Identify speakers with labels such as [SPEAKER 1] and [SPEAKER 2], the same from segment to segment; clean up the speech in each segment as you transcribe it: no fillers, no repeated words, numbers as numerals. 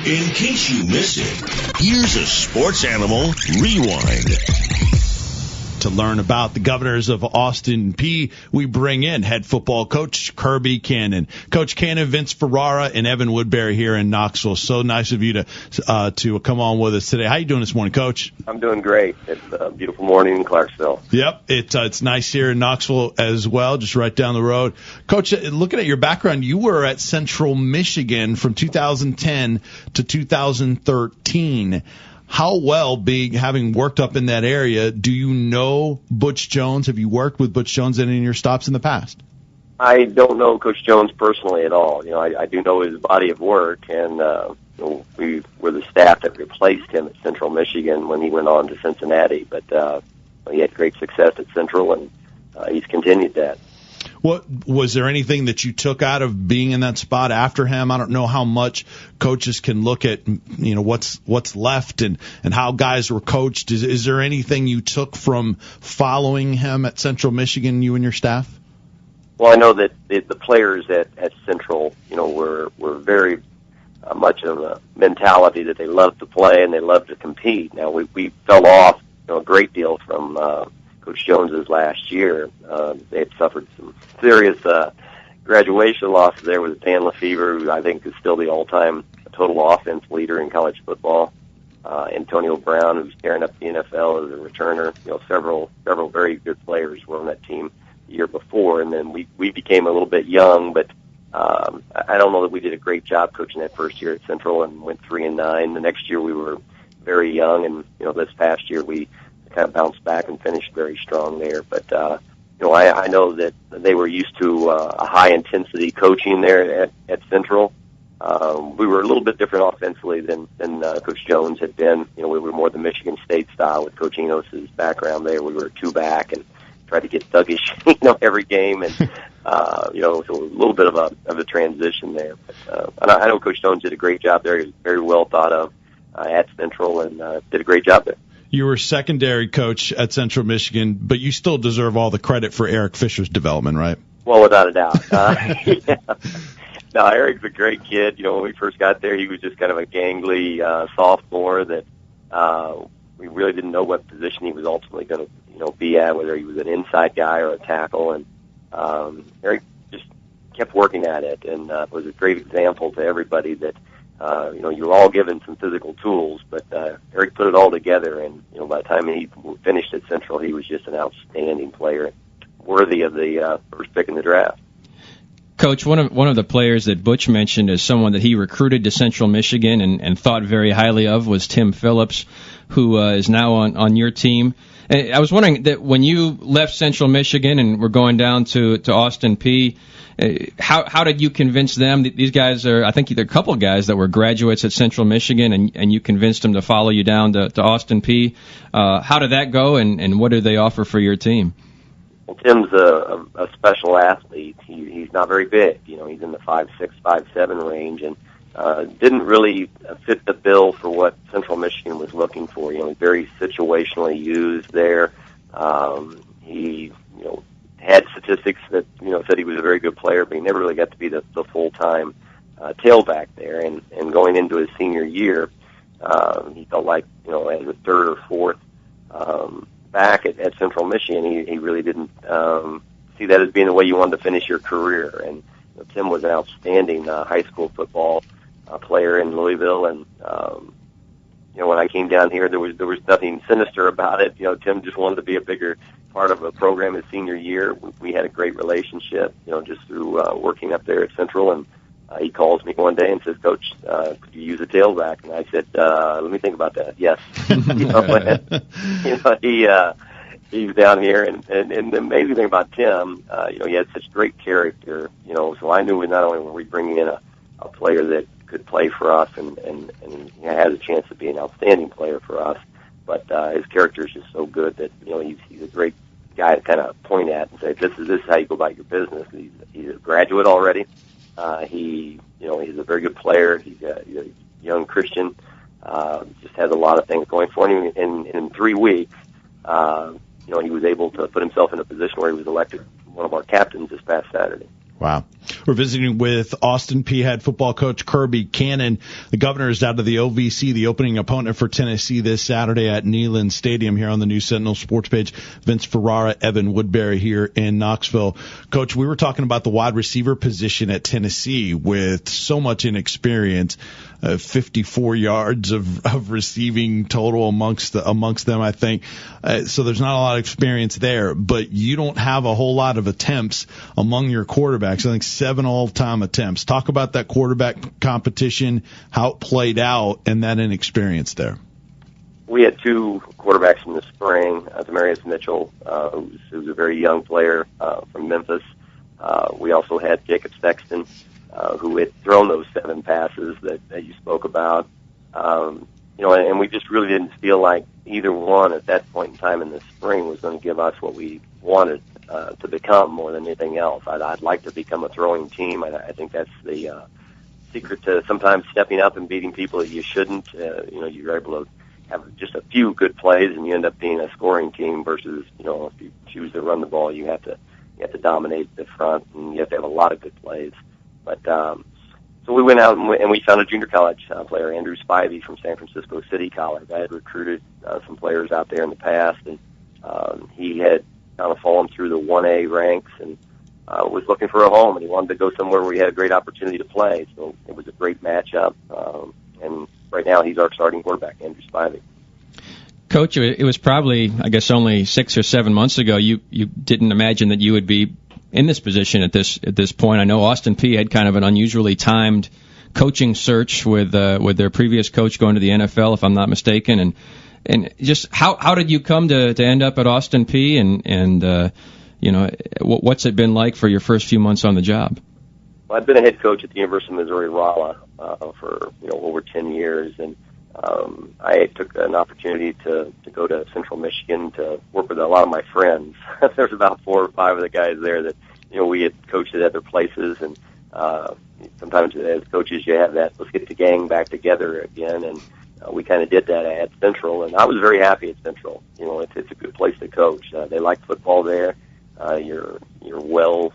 [SPEAKER 1] In case you missed it, here's a Sports Animal Rewind.
[SPEAKER 2] To learn about the Governors of Austin Peay, we bring in head football coach Kirby Cannon. Coach Cannon, Vince Ferrara, and Evan Woodbery here in Knoxville. So nice of you to come on with us today. How you doing this morning, Coach?
[SPEAKER 3] I'm doing great. It's a beautiful morning in Clarksville.
[SPEAKER 2] Yep, it's nice here in Knoxville as well, just right down the road. Coach, looking at your background, you were at Central Michigan from 2010 to 2013. How well, having worked up in that area, do you know Butch Jones? Have you worked with Butch Jones at any of your stops in the past?
[SPEAKER 3] I don't know Coach Jones personally at all. I do know his body of work, and we were the staff that replaced him at Central Michigan when he went on to Cincinnati. But he had great success at Central, and he's continued that.
[SPEAKER 2] Was there anything that you took out of being in that spot after him? I don't know how much coaches can look at, what's left and how guys were coached. Is there anything you took from following him at Central Michigan, you and your staff?
[SPEAKER 3] Well, I know that the players at Central, were very much of a mentality that they loved to play and they loved to compete. Now we fell off a great deal from Coach Jones's last year. They had suffered some serious graduation losses there with Dan Lefevre, who I think is still the all-time total offense leader in college football. Antonio Brown, who's tearing up the NFL as a returner. Several very good players were on that team the year before, and then we became a little bit young, but I don't know that we did a great job coaching that first year at Central and went 3-9. The next year we were very young, and this past year we kind of bounced back and finished very strong there. But I know that they were used to a high intensity coaching there at Central. We were a little bit different offensively than Coach Jones had been. We were more the Michigan State style with Coach Enos's background there. We were two back and tried to get thuggish, every game, and so a little bit of a transition there. But I know Coach Jones did a great job there. He was very well thought of at Central and did a great job there.
[SPEAKER 2] You were secondary coach at Central Michigan, but you still deserve all the credit for Eric Fisher's development, right?
[SPEAKER 3] Well, without a doubt. Yeah. No, Eric's a great kid. When we first got there, he was just kind of a gangly sophomore that we really didn't know what position he was ultimately going to be at, whether he was an inside guy or a tackle. And Eric just kept working at it and was a great example to everybody that you're all given some physical tools, but Eric put it all together, and by the time he finished at Central, he was just an outstanding player, worthy of the first pick in the draft.
[SPEAKER 4] Coach, one of the players that Butch mentioned as someone that he recruited to Central Michigan and thought very highly of was Tim Phillips, who is now on your team. And I was wondering that when you left Central Michigan and were going down to Austin Peay, how did you convince them? These guys I think there are a couple of guys that were graduates at Central Michigan, and you convinced them to follow you down to Austin Peay. How did that go, and what do they offer for your team?
[SPEAKER 3] Well, Tim's a special athlete. He's not very big. He's in the 5'6", 5'7" range, and didn't really fit the bill for what Central Michigan was looking for. He's very situationally used there. He had statistics that said he was a very good player, but he never really got to be the full-time tailback there. And going into his senior year, he felt like as a third or fourth back at Central Michigan, he really didn't see that as being the way you wanted to finish your career. And Tim was an outstanding high school football player in Louisville, and when I came down here, there was nothing sinister about it. Tim just wanted to be a bigger part of a program his senior year. We had a great relationship, just through working up there at Central, and he calls me one day and says, "Coach, could you use a tailback?" And I said, "Let me think about that." Yes. He's down here, and the amazing thing about Tim, he had such great character, so I knew not only were we bringing in a player that could play for us and has a chance to be an outstanding player for us, but his character is just so good that he's a great guy to kind of point at and say, this is how you go about your business. He's a graduate already. He's a very good player. He's a young Christian. Just has a lot of things going for him. In 3 weeks, he was able to put himself in a position where he was elected one of our captains this past Saturday.
[SPEAKER 2] Wow. We're visiting with Austin Peay head football coach Kirby Cannon. The Governor is out of the OVC, the opening opponent for Tennessee this Saturday at Neyland Stadium here on the new Sentinel sports page. Vince Ferrara, Evan Woodbery here in Knoxville. Coach, we were talking about the wide receiver position at Tennessee with so much inexperience. 54 yards of receiving total amongst them, I think. So there's not a lot of experience there, but you don't have a whole lot of attempts among your quarterbacks. I think 7 all-time attempts. Talk about that quarterback competition, how it played out, and that inexperience there.
[SPEAKER 3] We had 2 quarterbacks in the spring. Demarius Mitchell, who's a very young player from Memphis. We also had Jacob Sexton, who had thrown those 7 passes that you spoke about. And we just really didn't feel like either one at that point in time in the spring was going to give us what we wanted to become more than anything else. I'd like to become a throwing team. I think that's the secret to sometimes stepping up and beating people that you shouldn't. You're able to have just a few good plays and you end up being a scoring team versus, if you choose to run the ball, you have to dominate the front and you have to have a lot of good plays. But so we went out and we found a junior college player, Andrew Spivey from San Francisco City College. I had recruited some players out there in the past, and he had kind of fallen through the 1A ranks and was looking for a home, and he wanted to go somewhere where he had a great opportunity to play. So it was a great matchup, and right now he's our starting quarterback, Andrew Spivey.
[SPEAKER 4] Coach, it was probably, I guess, only 6 or 7 months ago you didn't imagine that you would be in this position at this point. I know Austin Peay had kind of an unusually timed coaching search with their previous coach going to the NFL, if I'm not mistaken. And just how did you come to end up at Austin Peay, and what's it been like for your first few months on the job?
[SPEAKER 3] Well, I've been a head coach at the University of Missouri-Rolla for over 10 years, and I took an opportunity to go to Central Michigan to work with a lot of my friends. There's about 4 or 5 of the guys there that we had coached at other places, and sometimes as coaches you have that let's get the gang back together again, and we kind of did that at Central, and I was very happy at Central. It's a good place to coach. They like football there. You're well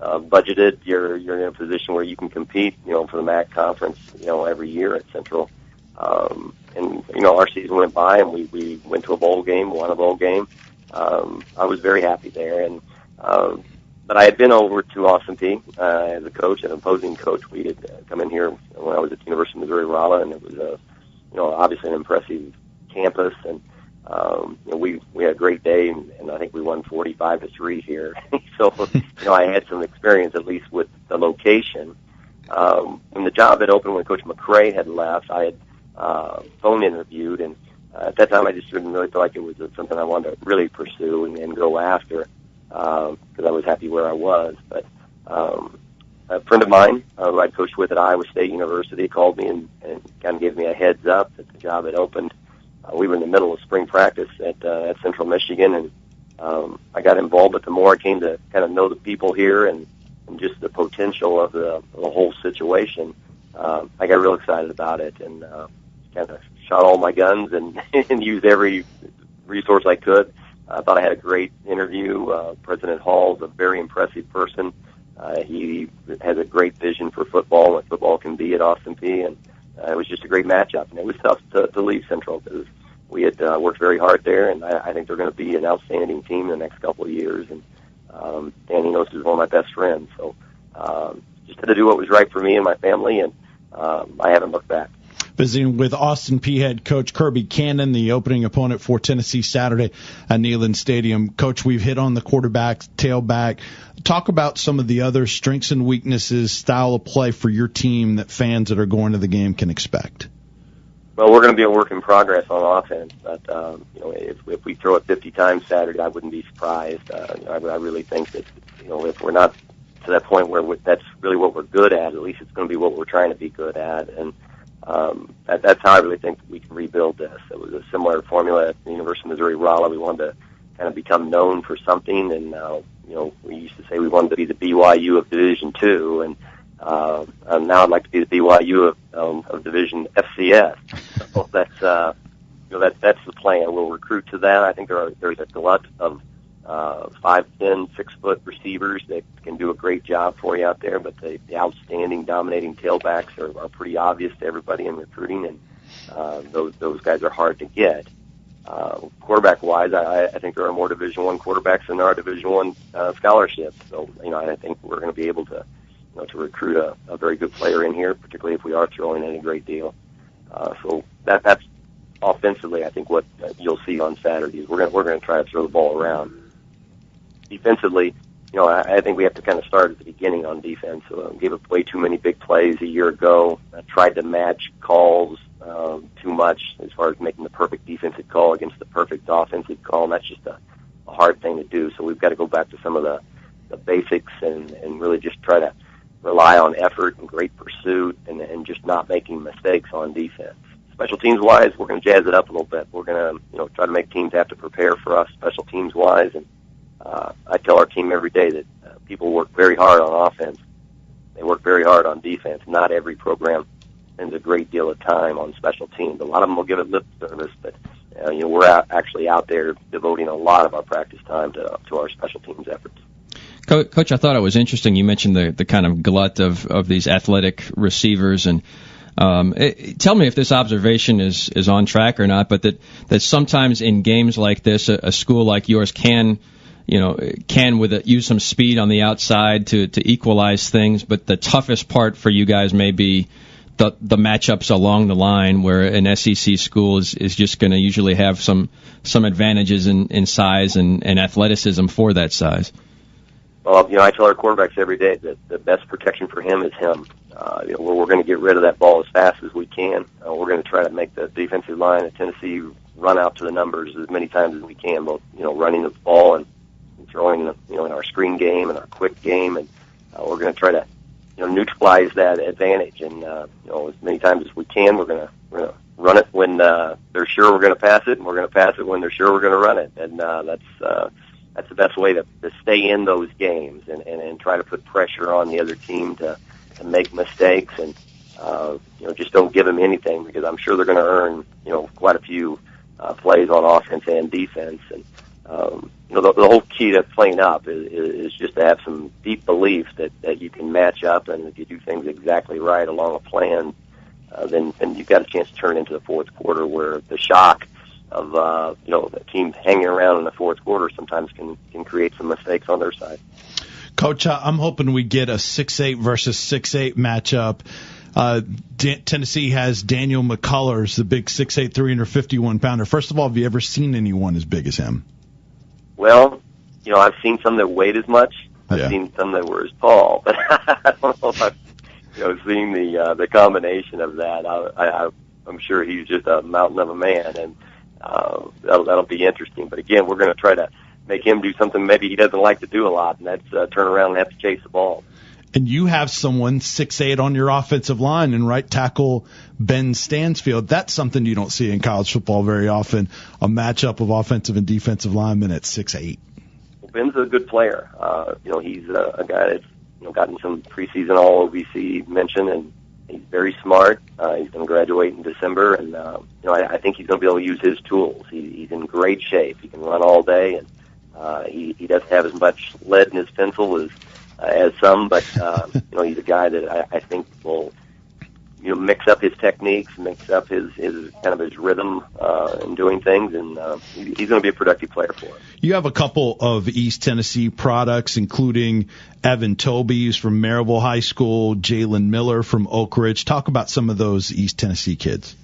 [SPEAKER 3] budgeted. You're in a position where you can compete, for the MAC conference, every year at Central. And our season went by, and we went to a bowl game, won a bowl game. I was very happy there, and but I had been over to Austin Peay as a coach, an opposing coach. We had come in here when I was at the University of Missouri-Rolla, and it was obviously an impressive campus, and we had a great day, and I think we won 45-3 here. So I had some experience at least with the location. When the job had opened, when Coach McCray had left, I had phone interviewed, and at that time I just didn't really feel like it was something I wanted to really pursue and go after, because I was happy where I was. But a friend of mine who I'd coached with at Iowa State University called me and kind of gave me a heads up that the job had opened. We were in the middle of spring practice at Central Michigan, and I got involved. But the more I came to kind of know the people here and just the potential of the whole situation, I got real excited about it, and kind of shot all my guns and used every resource I could. I thought I had a great interview. President Hall's a very impressive person. He has a great vision for football, what football can be at Austin Peay, and it was just a great matchup. And it was tough to leave Central because we had worked very hard there, and I think they're going to be an outstanding team in the next couple of years. And Danny Nost is one of my best friends, so just had to do what was right for me and my family, and I haven't looked back.
[SPEAKER 2] Visiting with Austin Peay head coach Kirby Cannon, the opening opponent for Tennessee Saturday at Neyland Stadium. Coach, we've hit on the quarterback, tailback. Talk about some of the other strengths and weaknesses, style of play for your team that fans that are going to the game can expect.
[SPEAKER 3] Well, we're going to be a work in progress on offense, but if we throw it 50 times Saturday, I wouldn't be surprised. I really think that if we're not to that point where that's really what we're good at least it's going to be what we're trying to be good at, and that's how I really think we can rebuild this. It was a similar formula at the University of Missouri-Rolla. We wanted to kind of become known for something, and we used to say we wanted to be the BYU of Division II, and now I'd like to be the BYU of Division FCS. So that's the plan. We'll recruit to that. I think there's a glut of 5'10", 6-foot receivers that can do a great job for you out there, but the outstanding, dominating tailbacks are pretty obvious to everybody in recruiting, and those guys are hard to get. Quarterback-wise, I think there are more Division I quarterbacks than there are Division I scholarships. So, I think we're going to be able to, to recruit a very good player in here, particularly if we are throwing in a great deal. So that's offensively, I think what you'll see on Saturday is we're going to try to throw the ball around. Defensively, I think we have to kind of start at the beginning on defense. Gave up way too many big plays a year ago. Tried to match calls too much as far as making the perfect defensive call against the perfect offensive call, and that's just a hard thing to do. So we've got to go back to some of the basics and really just try to rely on effort and great pursuit and just not making mistakes on defense. Special teams wise, we're going to jazz it up a little bit. We're going to try to make teams have to prepare for us special teams wise, and I tell our team every day that people work very hard on offense. They work very hard on defense. Not every program spends a great deal of time on special teams. A lot of them will give it lip service, but we're actually out there devoting a lot of our practice time to our special teams efforts.
[SPEAKER 4] Coach, I thought it was interesting. You mentioned the kind of glut of these athletic receivers, and tell me if this observation is on track or not. But that sometimes in games like this, a school like yours can use some speed on the outside to equalize things. But the toughest part for you guys may be the matchups along the line, where an SEC school is just going to usually have some advantages in size and athleticism for that size.
[SPEAKER 3] Well, I tell our quarterbacks every day that the best protection for him is him. We're going to get rid of that ball as fast as we can. We're going to try to make the defensive line at Tennessee run out to the numbers as many times as we can, both running the ball and throwing in our screen game and our quick game, and we're going to try to neutralize that advantage. And as many times as we can, we're going to run it when they're sure we're going to pass it, and we're going to pass it when they're sure we're going to run it. And that's the best way to stay in those games and try to put pressure on the other team to make mistakes and just don't give them anything, because I'm sure they're going to earn quite a few plays on offense and defense. And the whole key to playing up is just to have some deep belief that you can match up, and if you do things exactly right along a plan, then you've got a chance to turn into the fourth quarter, where the shock of the team hanging around in the fourth quarter sometimes can create some mistakes on their side.
[SPEAKER 2] Coach, I'm hoping we get a 6'8" versus 6'8" matchup. Tennessee has Daniel McCullers, the big 6'8", 351-pounder. First of all, have you ever seen anyone as big as him?
[SPEAKER 3] Well, I've seen some that weighed as much. I've seen some that were as tall, but I don't know if I've seen the combination of that. I'm sure he's just a mountain of a man, and that'll be interesting. But again, we're going to try to make him do something maybe he doesn't like to do a lot, and that's turn around and have to chase the ball.
[SPEAKER 2] And you have someone 6'8" on your offensive line, and right tackle Ben Stansfield. That's something you don't see in college football very often, a matchup of offensive and defensive linemen at 6'8".
[SPEAKER 3] Well, Ben's a good player. He's a guy that's gotten some preseason All-OVC mention, and he's very smart. He's going to graduate in December, and I think he's going to be able to use his tools. He's in great shape. He can run all day, and he doesn't have as much lead in his pencil as some, but he's a guy that I think will mix up his techniques, mix up his kind of his rhythm in doing things, and he's going to be a productive player for us.
[SPEAKER 2] You have a couple of East Tennessee products, including Evan Toby's from Maryville High School, Jalen Miller from Oak Ridge. Talk about some of those East Tennessee kids.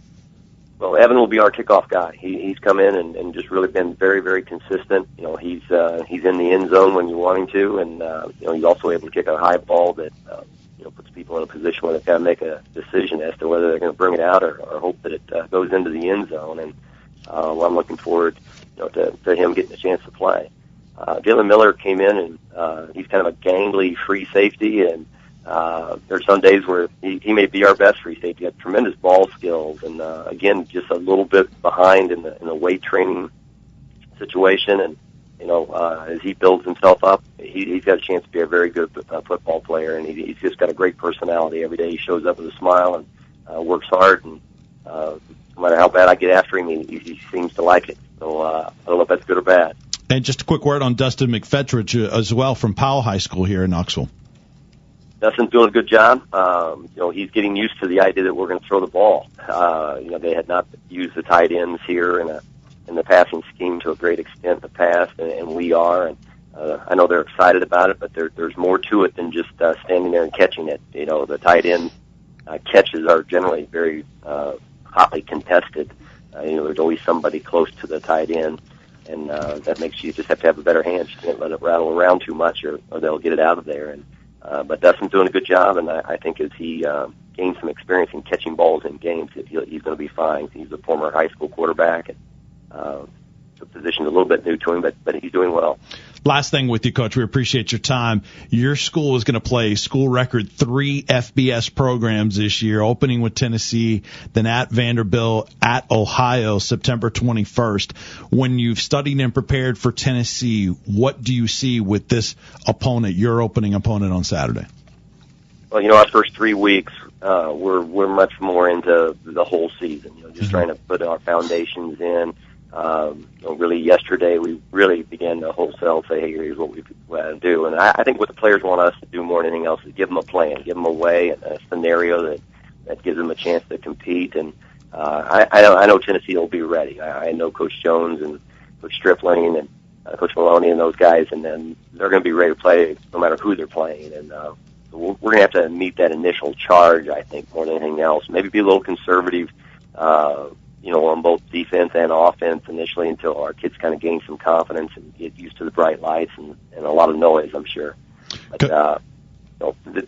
[SPEAKER 3] Well, Evan will be our kickoff guy. He's come in and just really been very, very consistent. He's in the end zone when you want him to, and he's also able to kick a high ball that puts people in a position where they've got to make a decision as to whether they're going to bring it out or hope that it goes into the end zone. And I'm looking forward to him getting a chance to play. Jalen Miller came in, and he's kind of a gangly free safety, and there's some days where he may be our best free safety. He has tremendous ball skills, and again, just a little bit behind in the weight training situation. And as he builds himself up, he's got a chance to be a very good football player, and he's just got a great personality. Every day he shows up with a smile and works hard, and no matter how bad I get after him, he seems to like it. So I don't know if that's good or bad.
[SPEAKER 2] And just a quick word on Dustin McFetrich as well from Powell High School here in Knoxville.
[SPEAKER 3] Dustin's doing a good job. He's getting used to the idea that we're going to throw the ball. They had not used the tight ends here in the passing scheme to a great extent in the past, and we are. And I know they're excited about it, but there's more to it than just standing there and catching it. The tight end catches are generally very hotly contested. There's always somebody close to the tight end, and that makes you just have to have a better hand. You can't let it rattle around too much, or they'll get it out of there. And but Dustin's doing a good job, and I think as he gains some experience in catching balls in games, he's going to be fine. He's a former high school quarterback, and the position's a little bit new to him, but he's doing well.
[SPEAKER 2] Last thing with you, Coach, we appreciate your time. Your school is going to play school record 3 FBS programs this year, opening with Tennessee, then at Vanderbilt, at Ohio, September 21st. When you've studied and prepared for Tennessee, what do you see with this opponent, your opening opponent on Saturday?
[SPEAKER 3] Well, our first 3 weeks, we're much more into the whole season, just trying to put our foundations in. Really yesterday we really began to wholesale say, hey, here's what we want to do. And I think what the players want us to do more than anything else is give them a plan, give them a way, a scenario that gives them a chance to compete. And I know Tennessee will be ready. I know Coach Jones and Coach Stripling and Coach Maloney and those guys, and then they're going to be ready to play no matter who they're playing. And we're going to have to meet that initial charge, I think, more than anything else. Maybe be a little conservative, on both defense and offense initially until our kids kind of gain some confidence and get used to the bright lights and a lot of noise, I'm sure. But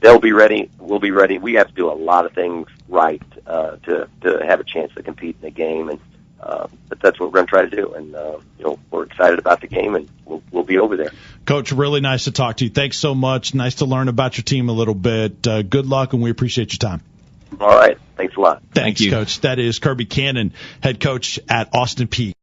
[SPEAKER 3] they'll be ready. We'll be ready. We have to do a lot of things right to have a chance to compete in the game, and but that's what we're going to try to do. And we're excited about the game, and we'll be over there.
[SPEAKER 2] Coach, really nice to talk to you. Thanks so much. Nice to learn about your team a little bit. Good luck, and we appreciate your time.
[SPEAKER 3] All right. Thanks a lot.
[SPEAKER 2] Thanks, Coach. That is Kirby Cannon, head coach at Austin Peay.